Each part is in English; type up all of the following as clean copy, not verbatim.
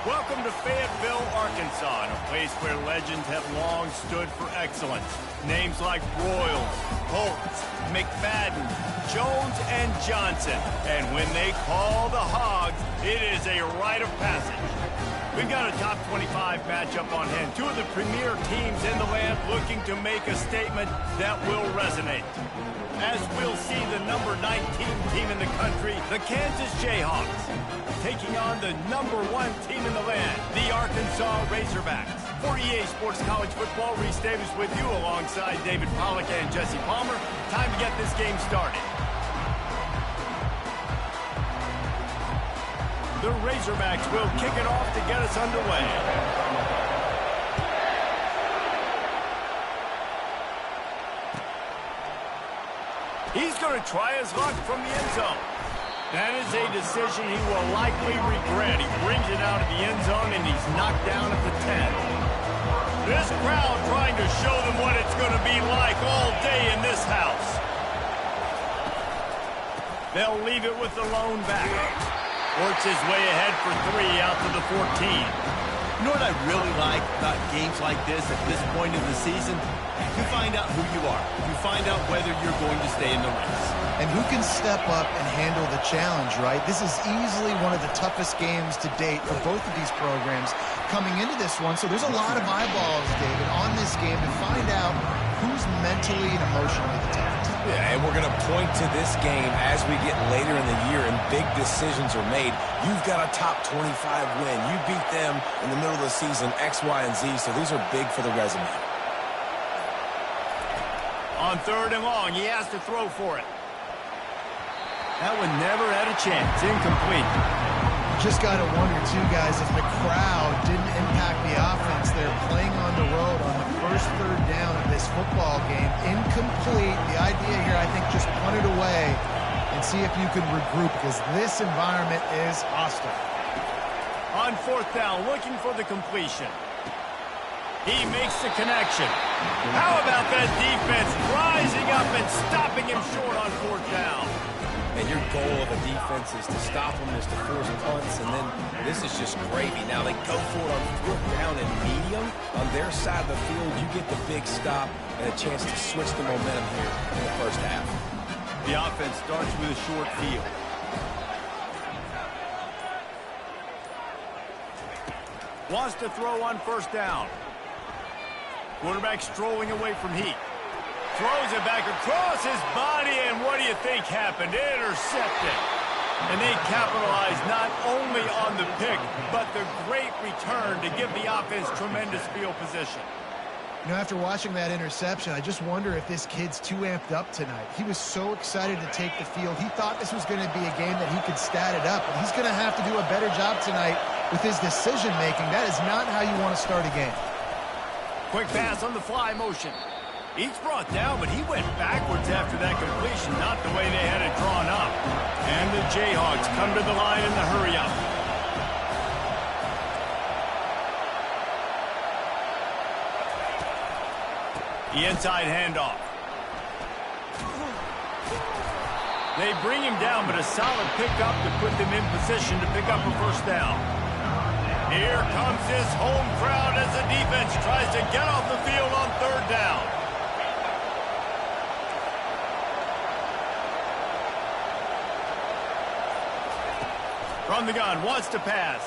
Welcome to Fayetteville, Arkansas, a place where legends have long stood for excellence. Names like Royals, Holtz, McFadden, Jones, and Johnson. And when they call the Hogs, it is a rite of passage. We've got a top 25 matchup on hand. Two of the premier teams in the land looking to make a statement that will resonate. As we'll see the number 19 team in the country, the Kansas Jayhawks, taking on the number 1 team in the land, the Arkansas Razorbacks. For EA Sports College Football, Reese Davis with you alongside David Pollack and Jesse Palmer. Time to get this game started. The Razorbacks will kick it off to get us underway. He's going to try his luck from the end zone. That is a decision he will likely regret. He brings it out of the end zone, and he's knocked down at the 10. This crowd trying to show them what it's going to be like all day in this house. They'll leave it with the lone back. Works his way ahead for 3 out to the 14. You know what I really like about games like this at this point in the season? You find out who you are. You find out whether you're going to stay in the race. And who can step up and handle the challenge, right? This is easily one of the toughest games to date for both of these programs coming into this one. So there's a lot of eyeballs, David, on this game to find out who's mentally and emotionally the toughest. Yeah, and we're going to point to this game as we get later in the year and big decisions are made. You've got a top 25 win. You beat them in the middle of the season, X, Y, and Z, so these are big for the resume. On 3rd and long, he has to throw for it. That one never had a chance. Incomplete. Just got to wonder, too, guys, if the crowd didn't impact the offense. They're playing on the road on the first 3rd down of this football game. Incomplete. The idea here, I think, just punt it away and see if you can regroup, because this environment is hostile. On 4th down, looking for the completion. He makes the connection. How about that defense rising up and stopping him short on 4th down? And your goal of a defense is to stop them, is to force punts, and then this is just gravy. Now they go for it on 4th down and medium. On their side of the field, you get the big stop and a chance to switch the momentum here in the first half. The offense starts with a short field. Wants to throw on 1st down. Quarterback strolling away from heat. Throws it back across his body, and what do you think happened? Intercepted. And they capitalize not only on the pick, but the great return to give the offense tremendous field position. You know, after watching that interception, I just wonder if this kid's too amped up tonight. He was so excited to take the field. He thought this was going to be a game that he could stat it up, but he's going to have to do a better job tonight with his decision-making. That is not how you want to start a game. Quick pass on the fly motion. He's brought down, but he went backwards after that completion, not the way they had it drawn up. And the Jayhawks come to the line in the hurry-up. The inside handoff. They bring him down, but a solid pickup to put them in position to pick up a 1st down. Here comes this home crowd as the defense tries to get off the field on 3rd down. From the gun, wants to pass.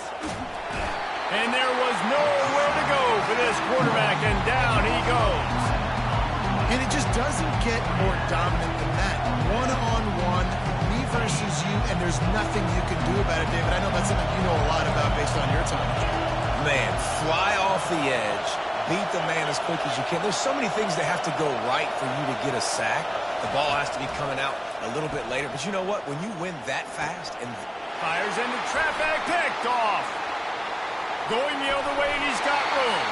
And there was nowhere to go for this quarterback, and down he goes. And it just doesn't get more dominant than that. One-on-one, me versus you, and there's nothing you can do about it, David. I know that's something you know a lot about based on your time. Man, fly off the edge, beat the man as quick as you can. There's so many things that have to go right for you to get a sack. The ball has to be coming out a little bit later. But you know what? When you win that fast and fires in the trap back, picked off. Going the other way, and he's got room.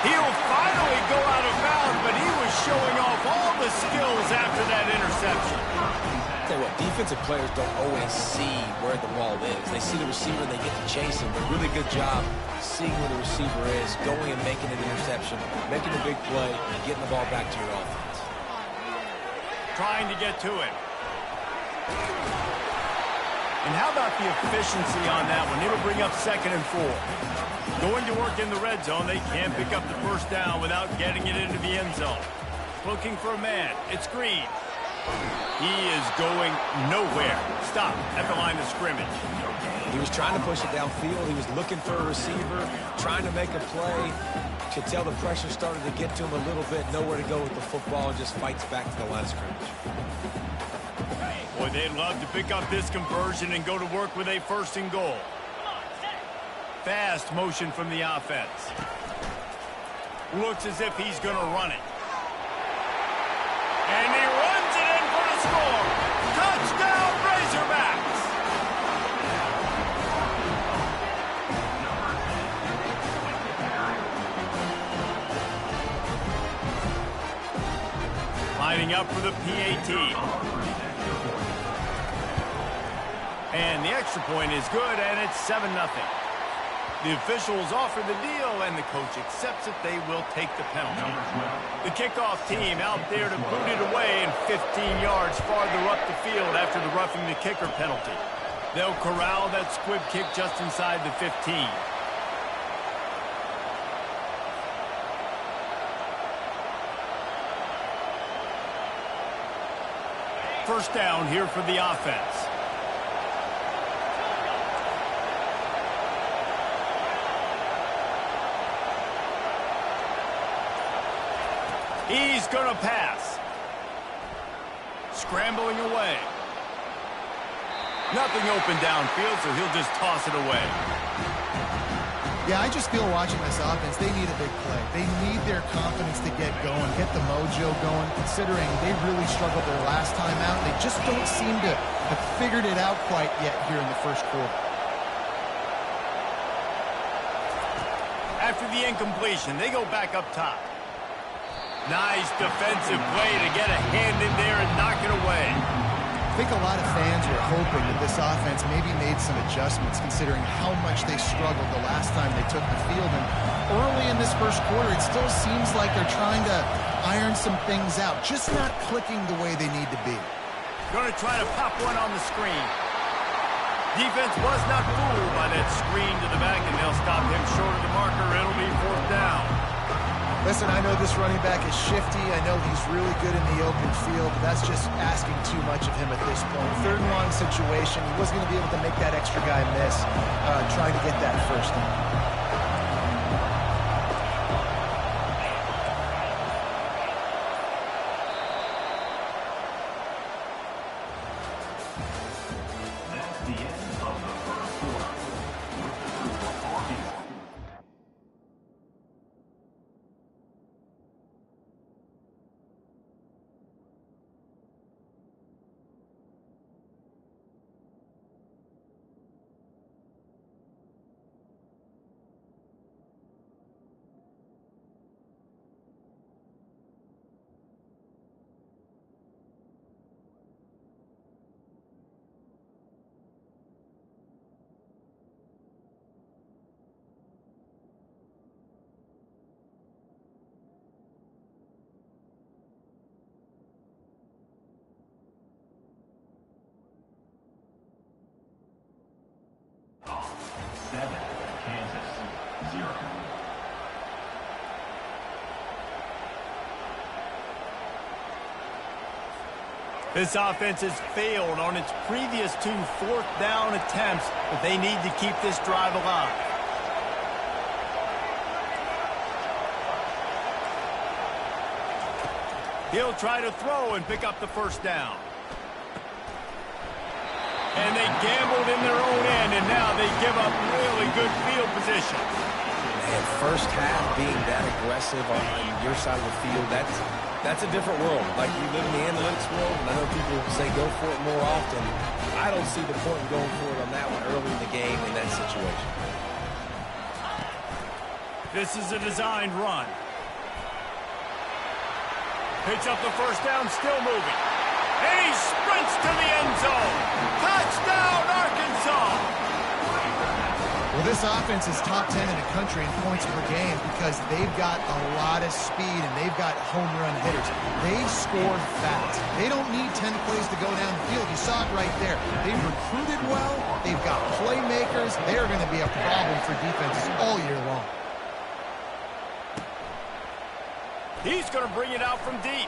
He'll finally go out of bounds, but he was showing off all the skills after that interception. I'll tell you what, defensive players don't always see where the ball is. They see the receiver, and they get to chase him. But really good job seeing where the receiver is, going and making an interception, making a big play, and getting the ball back to your offense. Trying to get to it. And how about the efficiency on that one? It'll bring up 2nd and 4. Going to work in the red zone, they can't pick up the first down without getting it into the end zone. Looking for a man. It's Green. He is going nowhere. Stop at the line of scrimmage. He was trying to push it downfield. He was looking for a receiver, trying to make a play. Could tell the pressure started to get to him a little bit. Nowhere to go with the football, and just fights back to the line of scrimmage. Boy, they'd love to pick up this conversion and go to work with a 1st and goal. Fast motion from the offense. Looks as if he's going to run it. And he runs it in for the score. Touchdown, Razorbacks! Lining up for the PAT. And the extra point is good, and it's 7-0. The officials offer the deal, and the coach accepts it. They will take the penalty. The kickoff team out there to boot it away and 15 yards farther up the field after the roughing the kicker penalty. They'll corral that squib kick just inside the 15. First down here for the offense. He's going to pass. Scrambling away. Nothing open downfield, so he'll just toss it away. Yeah, I just feel watching this offense, they need a big play. They need their confidence to get going, get the mojo going, considering they really struggled their last time out. They just don't seem to have figured it out quite yet here in the first quarter. After the incompletion, they go back up top. Nice defensive play to get a hand in there and knock it away. I think a lot of fans were hoping that this offense maybe made some adjustments considering how much they struggled the last time they took the field. And early in this first quarter, it still seems like they're trying to iron some things out, just not clicking the way they need to be. Going to try to pop one on the screen. Defense was not fooled by that screen to the back, and they'll stop him short of the marker. It'll be 4th down. Listen, I know this running back is shifty. I know he's really good in the open field, but that's just asking too much of him at this point. 3rd and long situation. He wasn't going to be able to make that extra guy miss, trying to get that first down. This offense has failed on its previous 2 4th down attempts, but they need to keep this drive alive. He'll try to throw and pick up the first down. And they gambled in their own end, and now they give up really good field position. And first half being that aggressive on your side of the field, that's a different world. Like, you live in the analytics world, and I know people say go for it more often. I don't see the point in going for it on that one early in the game in that situation. This is a designed run. Picks up the first down, still moving. And he sprints to the end zone. Touchdown, Arkansas! Well, this offense is top 10 in the country in points per game because they've got a lot of speed and they've got home run hitters. They score fast. They don't need 10 plays to go down the field. You saw it right there. They've recruited well. They've got playmakers. They're going to be a problem for defenses all year long. He's going to bring it out from deep.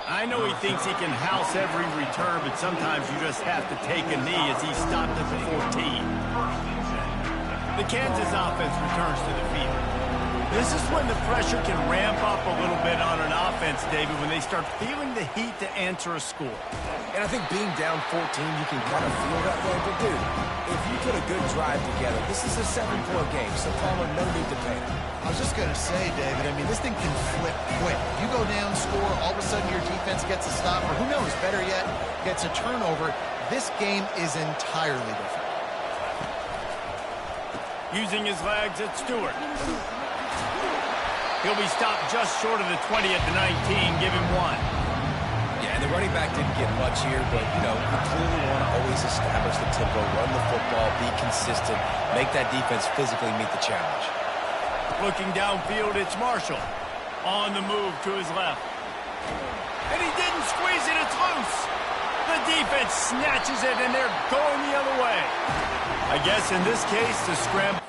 I know he thinks he can house every return, but sometimes you just have to take a knee as he stopped at the 14. The Kansas offense returns to the field. This is when the pressure can ramp up a little bit on an offense, David, when they start feeling the heat to answer a score. And I think being down 14, you can kind of feel that way. But, dude, if you put a good drive together, this is a 7-point game, so Palmer, no need to panic. I was just going to say, David, I mean, this thing can flip quick. You go down, score, all of a sudden your defense gets a stop, or who knows, better yet, gets a turnover. This game is entirely different. Using his legs at Stewart. He'll be stopped just short of the 20 at the 19. Give him 1. Yeah, and the running back didn't get much here, but, you know, we clearly want to always establish the tempo, run the football, be consistent, make that defense physically meet the challenge. Looking downfield, it's Marshall. On the move to his left. And he didn't squeeze it, it's loose. The defense snatches it, and they're going the other way. I guess in this case, the scramble.